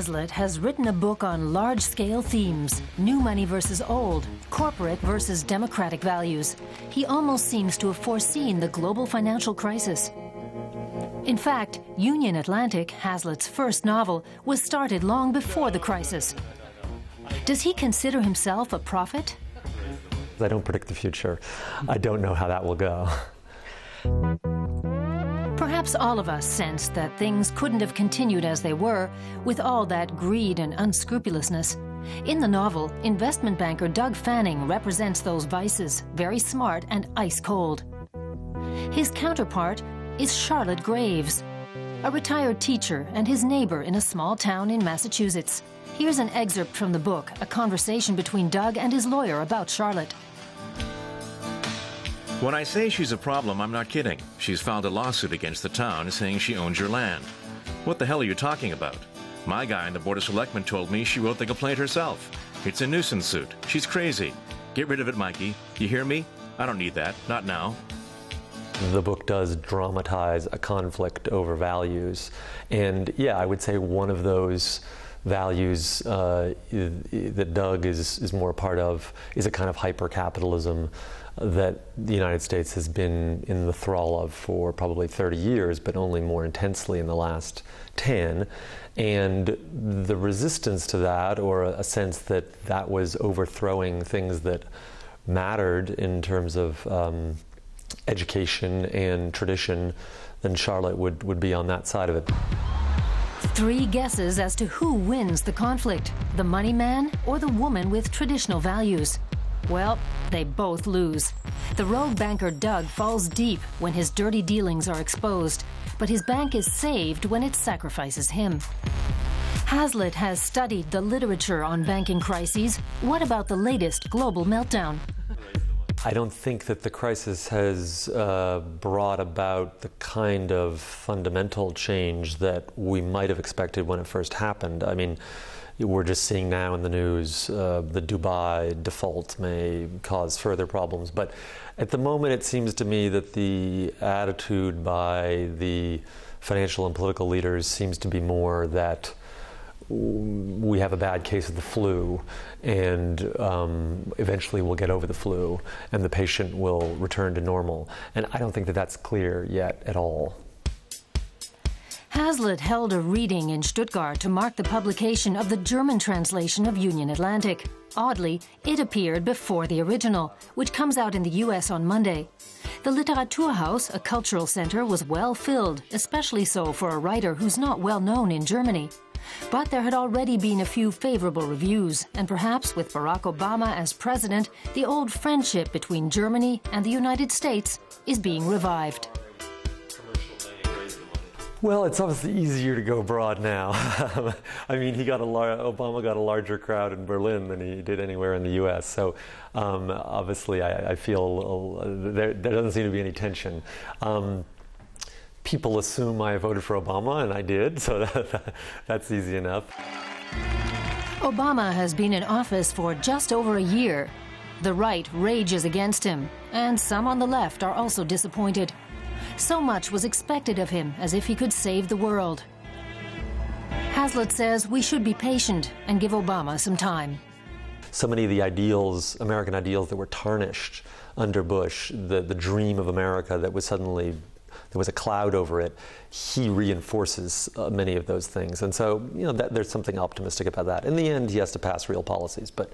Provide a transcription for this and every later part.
Haslett has written a book on large-scale themes, new money versus old, corporate versus democratic values. He almost seems to have foreseen the global financial crisis. In fact, Union Atlantic, Haslett's first novel, was started long before the crisis. Does he consider himself a prophet? I don't predict the future. I don't know how that will go. Perhaps all of us sense that things couldn't have continued as they were with all that greed and unscrupulousness. In the novel, investment banker Doug Fanning represents those vices, very smart and ice cold. His counterpart is Charlotte Graves, a retired teacher and his neighbor in a small town in Massachusetts. Here's an excerpt from the book, a conversation between Doug and his lawyer about Charlotte. When I say she's a problem, I'm not kidding. She's filed a lawsuit against the town saying she owns your land. What the hell are you talking about? My guy in the Board of Selectmen told me she wrote the complaint herself. It's a nuisance suit. She's crazy. Get rid of it, Mikey. You hear me? I don't need that. Not now. The book does dramatize a conflict over values. And yeah, I would say one of those values that Doug is more a part of is a kind of hyper-capitalism that the United States has been in the thrall of for probably 30 years, but only more intensely in the last 10. And the resistance to that, or a sense that that was overthrowing things that mattered in terms of education and tradition, then Charlotte would be on that side of it. 3 guesses as to who wins the conflict, the money man or the woman with traditional values. Well, they both lose. The rogue banker Doug falls deep when his dirty dealings are exposed, but his bank is saved when it sacrifices him. Haslett has studied the literature on banking crises. What about the latest global meltdown? I don't think that the crisis has brought about the kind of fundamental change that we might have expected when it first happened. I mean, we're just seeing now in the news the Dubai default may cause further problems. But at the moment, it seems to me that the attitude by the financial and political leaders seems to be more that we have a bad case of the flu, and eventually we'll get over the flu, and the patient will return to normal. And I don't think that that's clear yet at all. Haslett held a reading in Stuttgart to mark the publication of the German translation of Union Atlantic. Oddly, it appeared before the original, which comes out in the U.S. on Monday. The Literaturhaus, a cultural center, was well filled, especially so for a writer who's not well known in Germany. But there had already been a few favorable reviews, and perhaps with Barack Obama as president, the old friendship between Germany and the United States is being revived. Well, it's obviously easier to go abroad now. I mean, Obama got a larger crowd in Berlin than he did anywhere in the U.S. So obviously, I feel there doesn't seem to be any tension. People assume I voted for Obama, and I did, so that's easy enough. Obama has been in office for just over a year. The right rages against him, and some on the left are also disappointed. So much was expected of him, as if he could save the world. Haslett says we should be patient and give Obama some time. So many of the ideals, American ideals that were tarnished under Bush, the dream of America that was suddenly, there was a cloud over it, he reinforces many of those things. And so, there's something optimistic about that. In the end, he has to pass real policies, but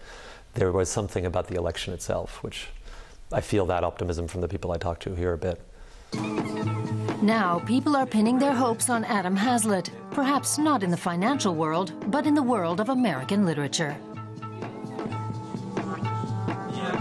there was something about the election itself, which I feel that optimism from the people I talk to here a bit. Now, people are pinning their hopes on Adam Haslett, perhaps not in the financial world, but in the world of American literature. Yeah,